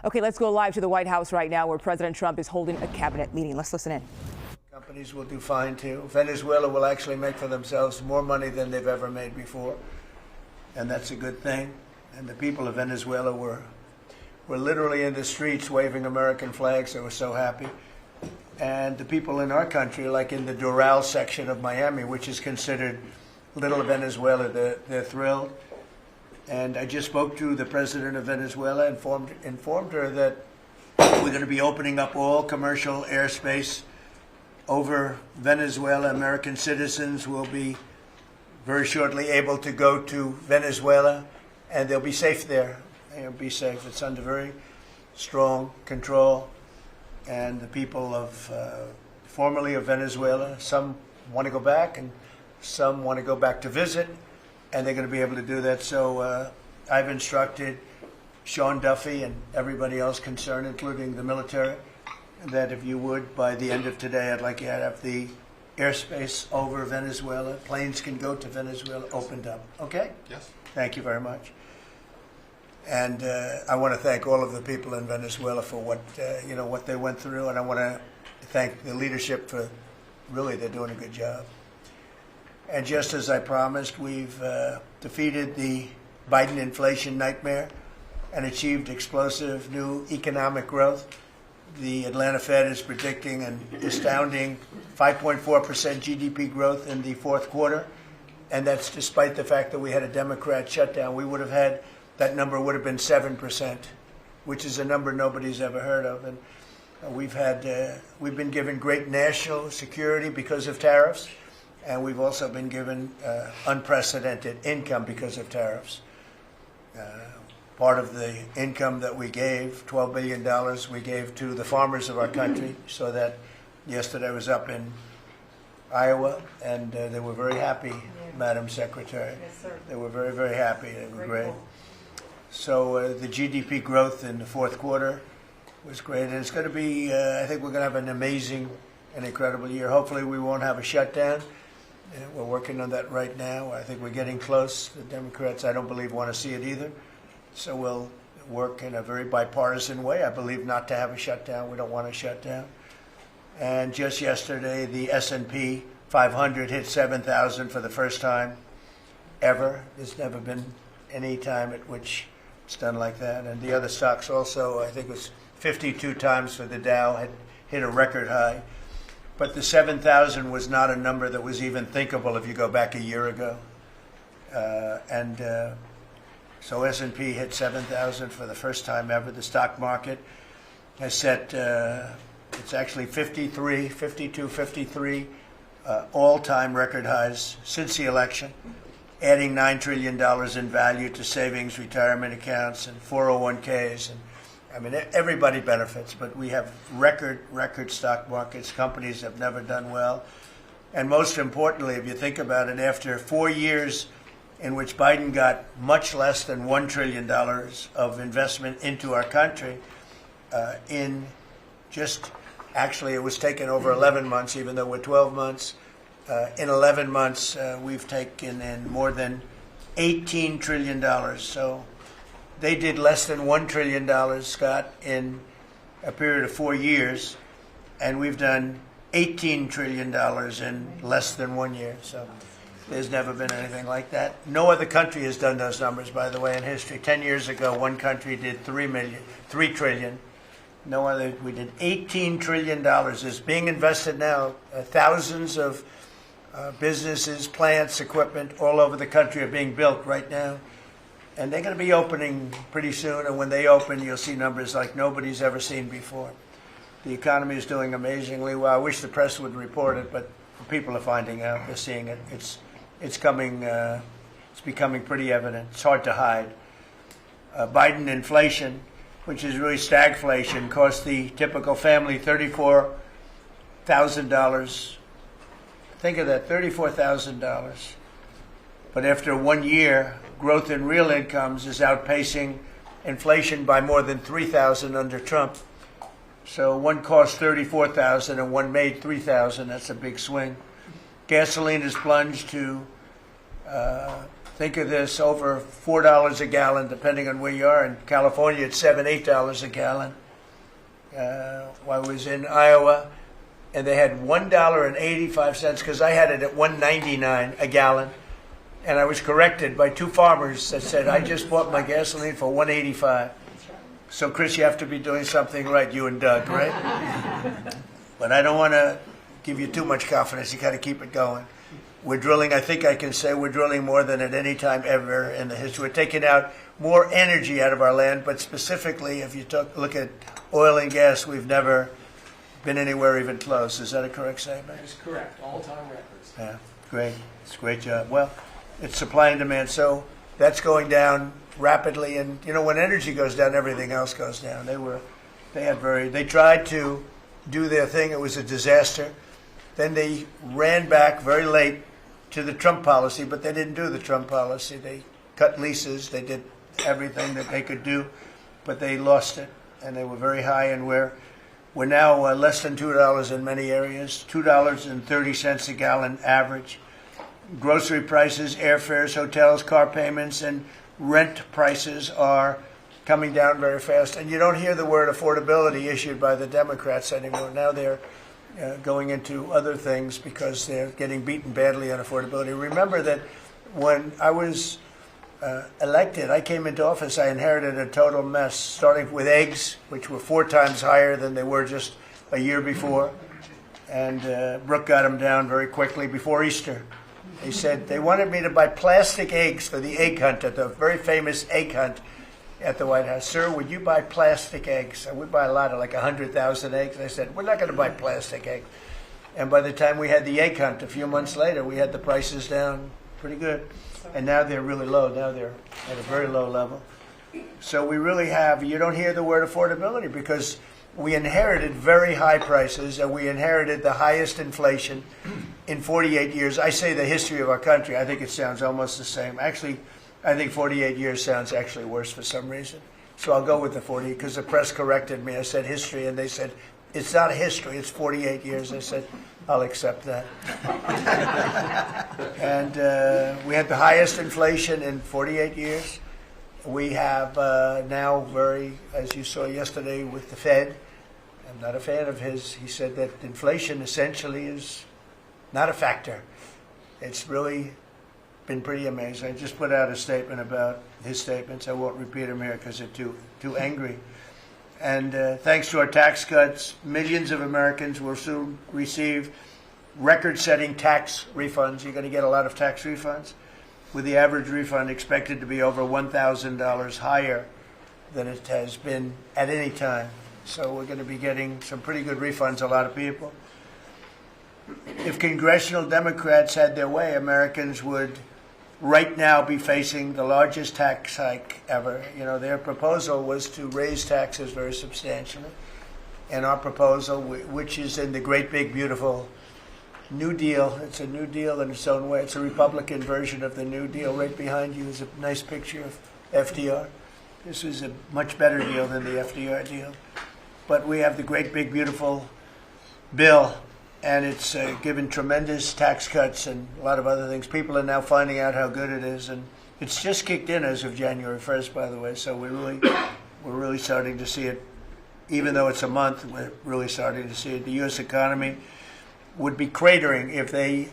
Okay, let's go live to the White House right now where President Trump is holding a cabinet meeting. Let's listen in. Companies will do fine too. Venezuela will actually make for themselves more money than they've ever made before. And that's a good thing. And the people of Venezuela were literally in the streets waving American flags. They were so happy. And the people in our country, like in the Doral section of Miami, which is considered little Venezuela, they're thrilled. And I just spoke to the president of Venezuela, informed her that we're going to be opening up all commercial airspace over Venezuela. American citizens will be very shortly able to go to Venezuela, and they'll be safe there. They'll be safe. It's under very strong control. And the people of formerly of Venezuela, some want to go back and some want to go back to visit, and they're going to be able to do that. So I've instructed Sean Duffy and everybody else concerned, including the military, that if you would, by the end of today, I'd like you to have the airspace over Venezuela. Planes can go to Venezuela opened up. Okay? Yes. Thank you very much. And I want to thank all of the people in Venezuela for what they went through, and I want to thank the leadership for they're doing a good job. And just as I promised, we've defeated the Biden inflation nightmare and achieved explosive new economic growth. The Atlanta Fed is predicting an astounding 5.4% GDP growth in the fourth quarter, and that's despite the fact that we had a Democrat shutdown. That number would have been 7%, which is a number nobody's ever heard of. And we've been given great national security because of tariffs, and we've also been given unprecedented income because of tariffs. Part of the income that we gave, $12 billion, we gave to the farmers of our country, so that yesterday I was up in Iowa, and they were very happy, Madam Secretary. Yes, sir. They were very, very happy. They were great. Grateful. So the GDP growth in the fourth quarter was great, and it's going to be, I think we're going to have an amazing and incredible year. Hopefully we won't have a shutdown. We're working on that right now. I think we're getting close. The Democrats, I don't believe, want to see it either. So we'll work in a very bipartisan way. I believe not to have a shutdown. We don't want a shutdown. And just yesterday, the S&P 500 hit 7,000 for the first time ever. There's never been any time at which it's done like that. And the other stocks also, I think it was 52 times for the Dow, had hit a record high. But the 7,000 was not a number that was even thinkable if you go back a year ago. So S&P hit 7,000 for the first time ever. The stock market has set, it's actually 53 all-time record highs since the election, adding $9 trillion in value to savings, retirement accounts, and 401ks. And I mean, everybody benefits, but we have record stock markets. Companies have never done well. And most importantly, if you think about it, after 4 years in which Biden got much less than $1 trillion of investment into our country, it was taken over 11 months, even though we're 12 months. In 11 months, we've taken in more than $18 trillion. So they did less than $1 trillion, Scott, in a period of 4 years, and we've done $18 trillion in less than 1 year. So there's never been anything like that. No other country has done those numbers, by the way, in history. 10 years ago, one country did $3 trillion. No other. We did $18 trillion. Is being invested now. Thousands of businesses, plants, equipment all over the country are being built right now. And they're going to be opening pretty soon. And when they open, you'll see numbers like nobody's ever seen before. The economy is doing amazingly well. I wish the press would report it, but people are finding out. They're seeing it. It's coming. It's becoming pretty evident. It's hard to hide. Biden inflation, which is really stagflation, cost the typical family $34,000. Think of that, $34,000. But after 1 year, growth in real incomes is outpacing inflation by more than $3,000 under Trump. So one cost $34,000 and one made $3,000. That's a big swing. Gasoline has plunged to think of this, over $4 a gallon, depending on where you are. In California, it's $7, $8 a gallon. While I was in Iowa, and they had $1.85, because I had it at $1.99 a gallon. And I was corrected by two farmers that said, I just bought my gasoline for $1.85. So, Chris, you have to be doing something right, you and Doug, right? But I don't want to give you too much confidence. You got to keep it going. We're drilling, I think I can say we're drilling more than at any time ever in the history. We're taking out more energy out of our land, but specifically, if you look at oil and gas, we've never been anywhere even close. Is that a correct statement? That is correct. All-time records. Yeah, great. It's a great job. Well, it's supply and demand, so that's going down rapidly. And you know, when energy goes down, everything else goes down. They tried to do their thing. It was a disaster. Then they ran back very late to the Trump policy, but they didn't do the Trump policy. They cut leases. They did everything that they could do, but they lost it, and they were very high. And we're now less than $2 in many areas, $2.30 a gallon average. Grocery prices, airfares, hotels, car payments, and rent prices are coming down very fast. And you don't hear the word affordability issued by the Democrats anymore. Now they're going into other things because they're getting beaten badly on affordability. Remember that when I was elected, I came into office, I inherited a total mess, starting with eggs, which were 4 times higher than they were just a year before. And Brooke got them down very quickly before Easter. They said they wanted me to buy plastic eggs for the egg hunt, at the very famous egg hunt at the White House. Sir, would you buy plastic eggs? And we buy a lot of, like 100,000 eggs. I said, we're not going to buy plastic eggs. And by the time we had the egg hunt, a few months later, we had the prices down pretty good. And now they're really low. Now they're at a very low level. So we really have, you don't hear the word affordability because we inherited very high prices, and we inherited the highest inflation in 48 years. I say the history of our country. I think it sounds almost the same. Actually, I think 48 years sounds actually worse for some reason. So I'll go with the 40 because the press corrected me. I said history, and they said, it's not history, it's 48 years. I said, I'll accept that. And we had the highest inflation in 48 years. We have now as you saw yesterday with the Fed, I'm not a fan of his. He said that inflation essentially is not a factor. It's really been pretty amazing. I just put out a statement about his statements. I won't repeat them here because they're too angry. And thanks to our tax cuts, millions of Americans will soon receive record-setting tax refunds. You're going to get a lot of tax refunds, with the average refund expected to be over $1,000 higher than it has been at any time. So we're going to be getting some pretty good refunds, a lot of people. If congressional Democrats had their way, Americans would right now be facing the largest tax hike ever. You know, their proposal was to raise taxes very substantially. And our proposal, which is in the great, big, beautiful New Deal, it's a New Deal in its own way. It's a Republican version of the New Deal. Right behind you is a nice picture of FDR. This is a much better deal than the FDR deal. But we have the great, big, beautiful bill, and it's given tremendous tax cuts and a lot of other things. People are now finding out how good it is, and it's just kicked in as of January 1st, by the way. So we're really starting to see it. Even though it's a month, we're really starting to see it. The U.S. economy would be cratering if they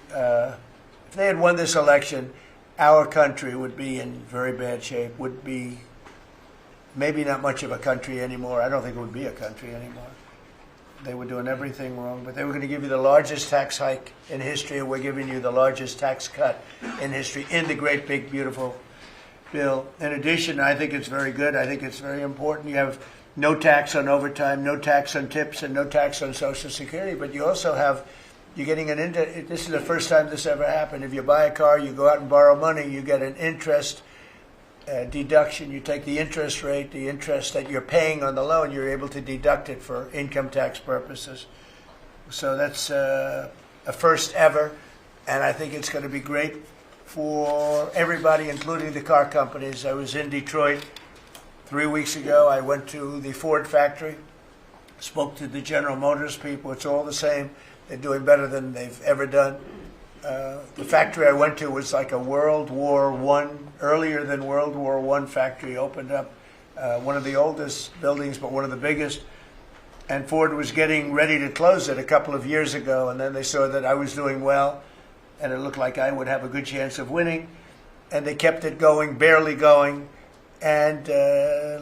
had won this election. Our country would be in very bad shape. Would be maybe not much of a country anymore. I don't think it would be a country anymore. They were doing everything wrong, but they were going to give you the largest tax hike in history, and we're giving you the largest tax cut in history in the great, big, beautiful bill. In addition, I think it's very good. I think it's very important. You have no tax on overtime, no tax on tips, and no tax on Social Security, but you also have, you're getting this is the first time this ever happened. If you buy a car, you go out and borrow money, you get an interest deduction. You take the interest rate, the interest that you're paying on the loan, you're able to deduct it for income tax purposes. So that's a first ever, and I think it's going to be great for everybody, including the car companies. I was in Detroit 3 weeks ago. I went to the Ford factory, spoke to the General Motors people. It's all the same. They're doing better than they've ever done. The factory I went to was like a World War I, earlier than World War I factory, opened up, one of the oldest buildings, but one of the biggest. And Ford was getting ready to close it a couple of years ago, and then they saw that I was doing well, and it looked like I would have a good chance of winning. And they kept it going, barely going. And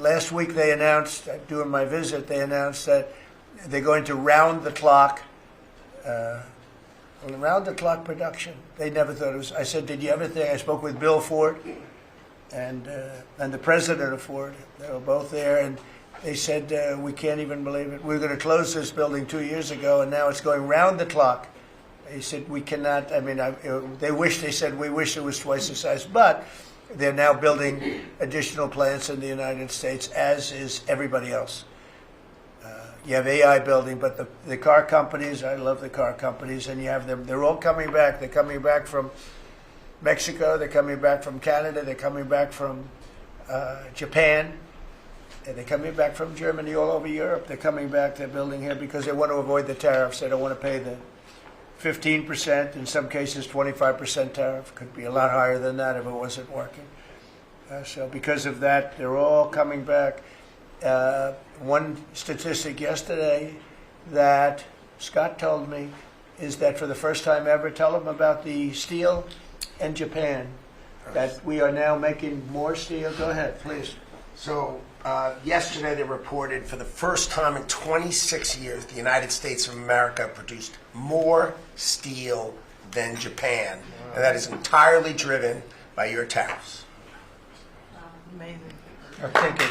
last week they announced, during my visit, they announced that they're going to round the clock production. They never thought it was. I said, did you ever think? I spoke with Bill Ford and the president of Ford. They were both there, and they said, we can't even believe it. We were going to close this building 2 years ago, and now it's going round the clock. They said, we cannot. I mean, they said, we wish it was twice the size. But they're now building additional plants in the United States, as is everybody else. You have AI building, but the car companies, I love the car companies, and you have them. They're all coming back. They're coming back from Mexico. They're coming back from Canada. They're coming back from Japan. And they're coming back from Germany, all over Europe. They're coming back. They're building here because they want to avoid the tariffs. They don't want to pay the 15%, in some cases 25% tariff. Could be a lot higher than that if it wasn't working. So because of that, they're all coming back. One statistic yesterday that Scott told me is that for the first time ever, tell them about the steel in Japan, that we are now making more steel. Go ahead, please. So yesterday they reported for the first time in 26 years, the United States of America produced more steel than Japan. Wow. And that is entirely driven by your tariffs. Amazing. Thank you.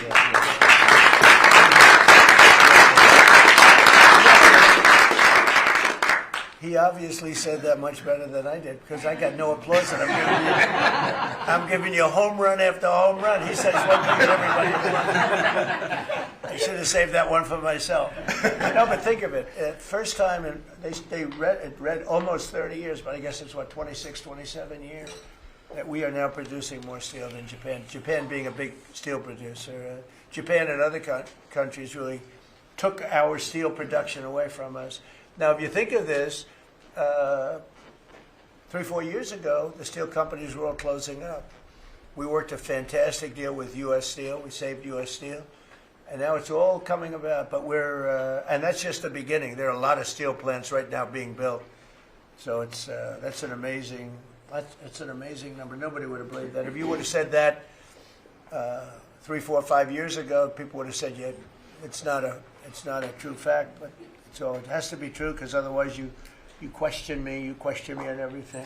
He obviously said that much better than I did, because I got no applause, and I'm giving you home run after home run. He says one thing and everybody else. I should have saved that one for myself. No, but think of it. First time, and they read almost 30 years, but I guess it's, 26, 27 years, that we are now producing more steel than Japan. Japan being a big steel producer. Japan and other countries really took our steel production away from us. Now, if you think of this, 3-4 years ago, the steel companies were all closing up. We worked a fantastic deal with U.S. Steel. We saved U.S. Steel. And now it's all coming about. But and that's just the beginning. There are a lot of steel plants right now being built. So that's an amazing number. Nobody would have believed that. If you would have said that 3, 4, 5 years ago, people would have said, yeah, it's not a true fact. But so it has to be true, because otherwise you question me on everything.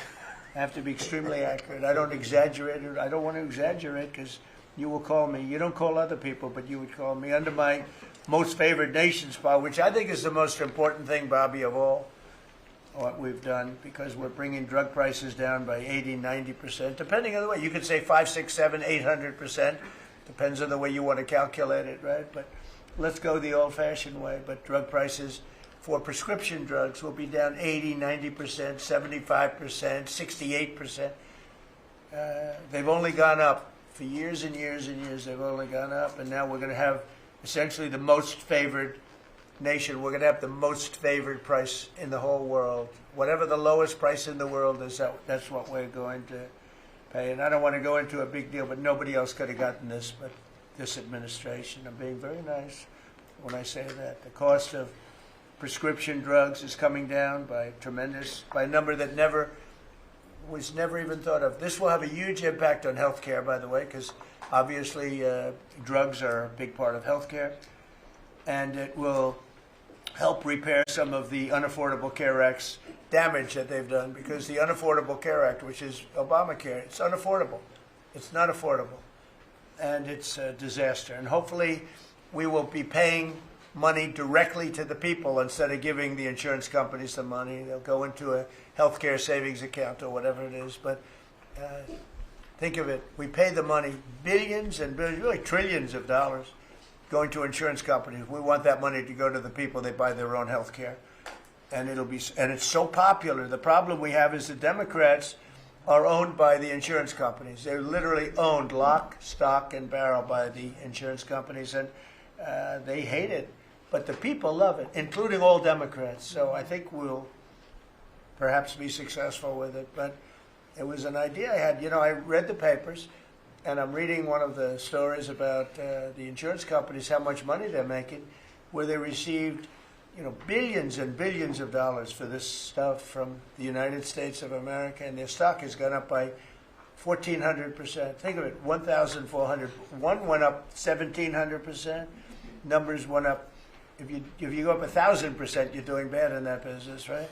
I have to be extremely accurate. I don't exaggerate it. I don't want to exaggerate, because you will call me. You don't call other people, but you would call me under my most favored nation spot, which I think is the most important thing, Bobby, of all what we've done, because we're bringing drug prices down by 80, 90%, depending on the way. You could say 5, 6, 7, 800%. Depends on the way you want to calculate it, right? But let's go the old-fashioned way. But drug prices for prescription drugs will be down 80, 90%, 75%, 68%. They've only gone up for years and years and years. They've only gone up, and now we're going to have essentially the most favored nation. We're going to have the most favored price in the whole world. Whatever the lowest price in the world is, that's what we're going to pay. And I don't want to go into a big deal, but nobody else could have gotten this but this administration. I'm being very nice when I say that. The cost of prescription drugs is coming down by a number that was never even thought of. This will have a huge impact on healthcare, by the way, because obviously drugs are a big part of healthcare, and it will help repair some of the Unaffordable Care Act's damage that they've done, because the Unaffordable Care Act, which is Obamacare, it's unaffordable. It's not affordable, and it's a disaster. And hopefully we will be paying money directly to the people instead of giving the insurance companies the money. They'll go into a healthcare savings account or whatever it is. But think of it. We pay the money, billions and billions, really trillions of dollars going to insurance companies. We want that money to go to the people. They buy their own health care. And it's so popular. The problem we have is the Democrats are owned by the insurance companies. They're literally owned lock, stock, and barrel by the insurance companies, and they hate it. But the people love it, including all Democrats. So I think perhaps be successful with it. But it was an idea I had. You know, I read the papers, and I'm reading one of the stories about the insurance companies, how much money they're making, where they received, billions and billions of dollars for this stuff from the United States of America, and their stock has gone up by 1,400%. Think of it, 1,400. One went up 1,700%. Numbers went up. If you go up 1,000%, you're doing bad in that business, right?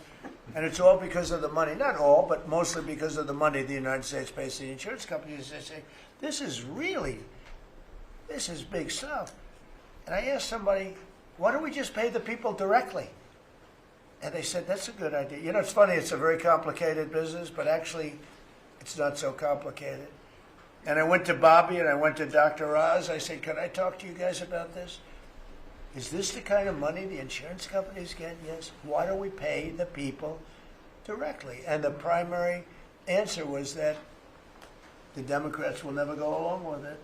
And it's all because of the money. Not all, but mostly because of the money the United States pays the insurance companies. They say, this is big stuff. And I asked somebody, why don't we just pay the people directly? And they said, that's a good idea. You know, it's funny, it's a very complicated business, but actually it's not so complicated. And I went to Bobby and I went to Dr. Oz. I said, can I talk to you guys about this? Is this the kind of money the insurance companies get? Yes. Why don't we pay the people directly? And the primary answer was that the Democrats will never go along with it.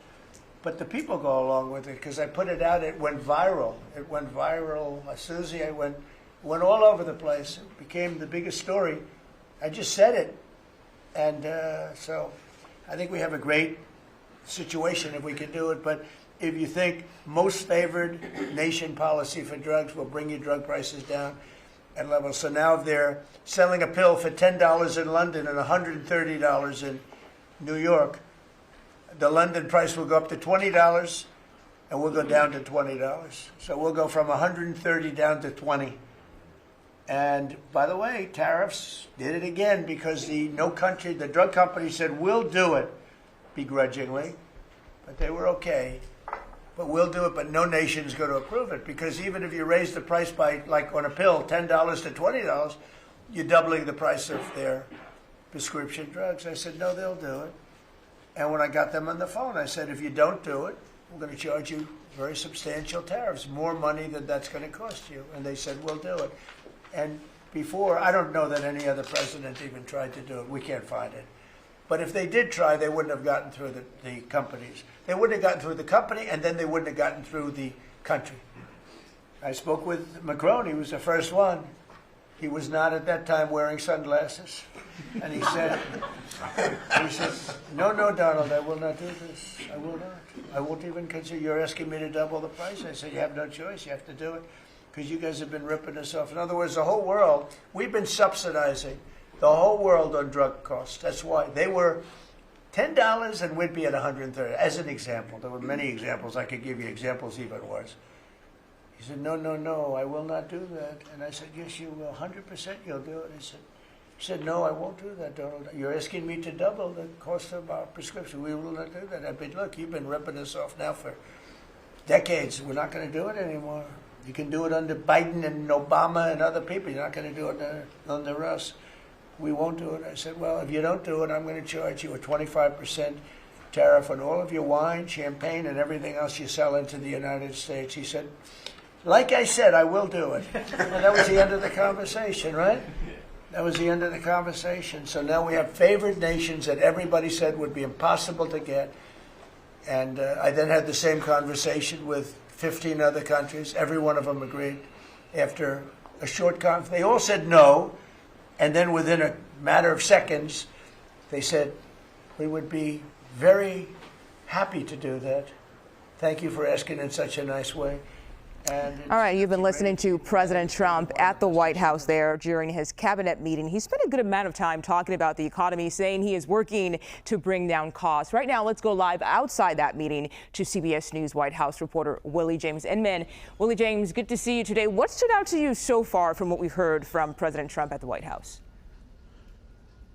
But the people go along with it because I put it out. It went viral. It went viral. Susie, I went all over the place. It became the biggest story. I just said it. And so I think we have a great situation if we can do it. But if you think most favored nation policy for drugs will bring your drug prices down at levels. So now if they're selling a pill for $10 in London and $130 in New York, the London price will go up to $20 and we'll go down to $20. So we'll go from 130 down to 20. And by the way, tariffs did it again because the drug company said, we'll do it begrudgingly, but they were okay. But we'll do it, but no nation's going to approve it because even if you raise the price by, like on a pill, $10 to $20, you're doubling the price of their prescription drugs. I said, no, they'll do it. And when I got them on the phone, I said, if you don't do it, we're going to charge you very substantial tariffs, more money than that's going to cost you. And they said, we'll do it. And before, I don't know that any other president even tried to do it. We can't find it. But if they did try, they wouldn't have gotten through the companies. They wouldn't have gotten through the company, and then they wouldn't have gotten through the country. I spoke with Macron. He was the first one. He was not at that time wearing sunglasses. And he said, no, Donald, I will not do this. I will not. I won't even consider. You're asking me to double the price. I said, you have no choice. You have to do it because you guys have been ripping us off. In other words, the whole world, we've been subsidizing the whole world on drug costs. That's why. They were $10 and we'd be at 130. As an example, there were many examples. I could give you examples even worse. He said, no, I will not do that. And I said, yes, you will. 100% you'll do it. He said, no, I won't do that, Donald. You're asking me to double the cost of our prescription. We will not do that. I said, look, you've been ripping us off now for decades. We're not going to do it anymore. You can do it under Biden and Obama and other people. You're not going to do it under us. We won't do it. I said, well, if you don't do it, I'm going to charge you a 25% tariff on all of your wine, champagne, and everything else you sell into the United States. He said, like I said, I will do it. And that was the end of the conversation, right? That was the end of the conversation. So now we have favored nations that everybody said would be impossible to get. And I then had the same conversation with 15 other countries. Every one of them agreed. After a short conference, they all said no. And then within a matter of seconds, they said, we would be very happy to do that. Thank you for asking in such a nice way. All right, you've been listening to President Trump at the White House there during his cabinet meeting. He spent a good amount of time talking about the economy, saying he is working to bring down costs. Right now, let's go live outside that meeting to CBS News White House reporter Willie James Inman. Willie James, good to see you today. What stood out to you so far from what we've heard from President Trump at the White House?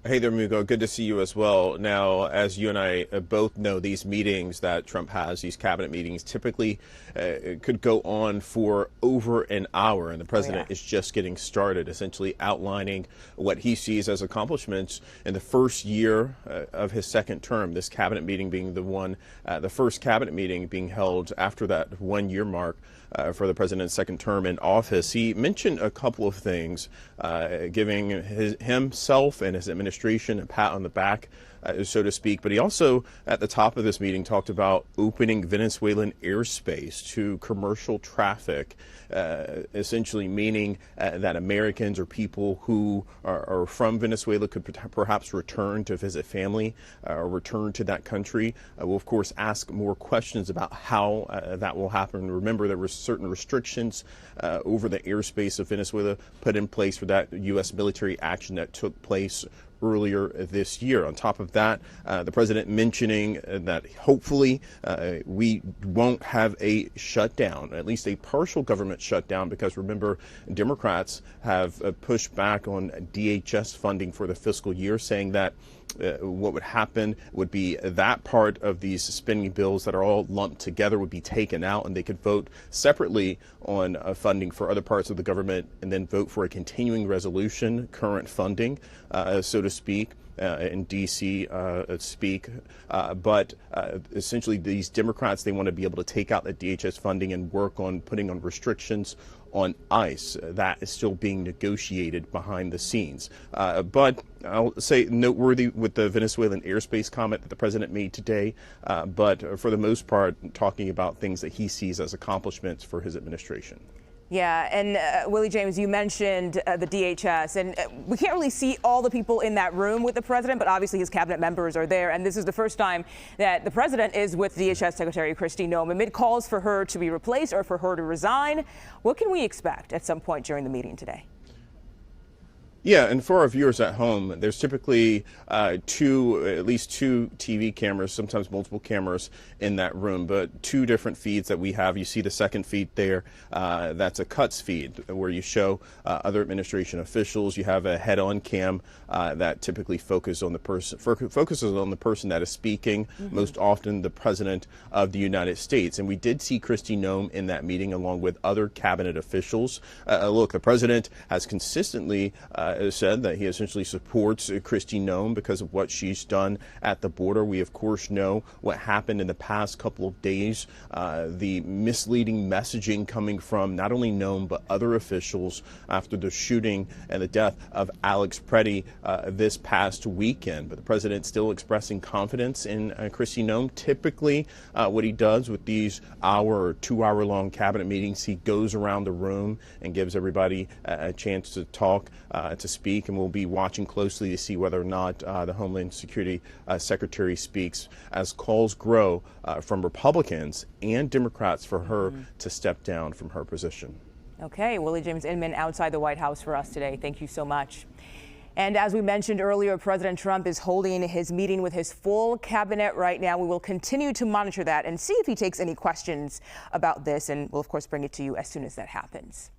Hey there, Mugo. Good to see you as well. Now, as you and I both know, these meetings that Trump has, these cabinet meetings, typically could go on for over an hour, and the president is just getting started, essentially outlining what he sees as accomplishments in the first year of his second term. This cabinet meeting being the first cabinet meeting being held after that 1 year mark for the president's second term in office. He mentioned a couple of things, giving himself and his administration a pat on the back so to speak. But he also, at the top of this meeting, talked about opening Venezuelan airspace to commercial traffic, essentially meaning that Americans or people who are from Venezuela could perhaps return to visit family or return to that country. We'll, of course, ask more questions about how that will happen. Remember, there were certain restrictions over the airspace of Venezuela put in place for that U.S. military action that took place earlier this year. On top of that, the president mentioning that hopefully we won't have a shutdown, at least a partial government shutdown, because remember, Democrats have pushed back on DHS funding for the fiscal year, saying that what would happen would be that part of these spending bills that are all lumped together would be taken out, and they could vote separately on funding for other parts of the government and then vote for a continuing resolution, current funding, so to speak. In D.C. Speak, but essentially these Democrats, they want to be able to take out the DHS funding and work on putting on restrictions on ICE. That is still being negotiated behind the scenes. But I'll say noteworthy with the Venezuelan airspace comment that the president made today, but for the most part, talking about things that he sees as accomplishments for his administration. Yeah, and Willie James, you mentioned the DHS, and we can't really see all the people in that room with the president, but obviously his cabinet members are there, and this is the first time that the president is with DHS Secretary Kristi Noem amid calls for her to be replaced or for her to resign. What can we expect at some point during the meeting today? Yeah, and for our viewers at home, there's typically at least two TV cameras, sometimes multiple cameras in that room, but two different feeds that we have. You see the second feed there, that's a cuts feed where you show other administration officials. You have a head-on cam that typically focuses on the person that is speaking, most often the president of the United States. And we did see Kristi Noem in that meeting along with other cabinet officials. Look, the president has consistently said that he essentially supports Kristi Noem because of what she's done at the border. We, of course, know what happened in the past couple of days, the misleading messaging coming from not only Noem but other officials after the shooting and the death of Alex Preddy this past weekend. But the president still expressing confidence in Kristi Noem. Typically, what he does with these hour or 2 hour long cabinet meetings, he goes around the room and gives everybody a chance to talk, to speak, and we'll be watching closely to see whether or not the Homeland Security Secretary speaks as calls grow from Republicans and Democrats for her to step down from her position. Okay, Willie James Inman outside the White House for us today. Thank you so much. And as we mentioned earlier, President Trump is holding his meeting with his full cabinet right now. We will continue to monitor that and see if he takes any questions about this, and we'll, of course, bring it to you as soon as that happens.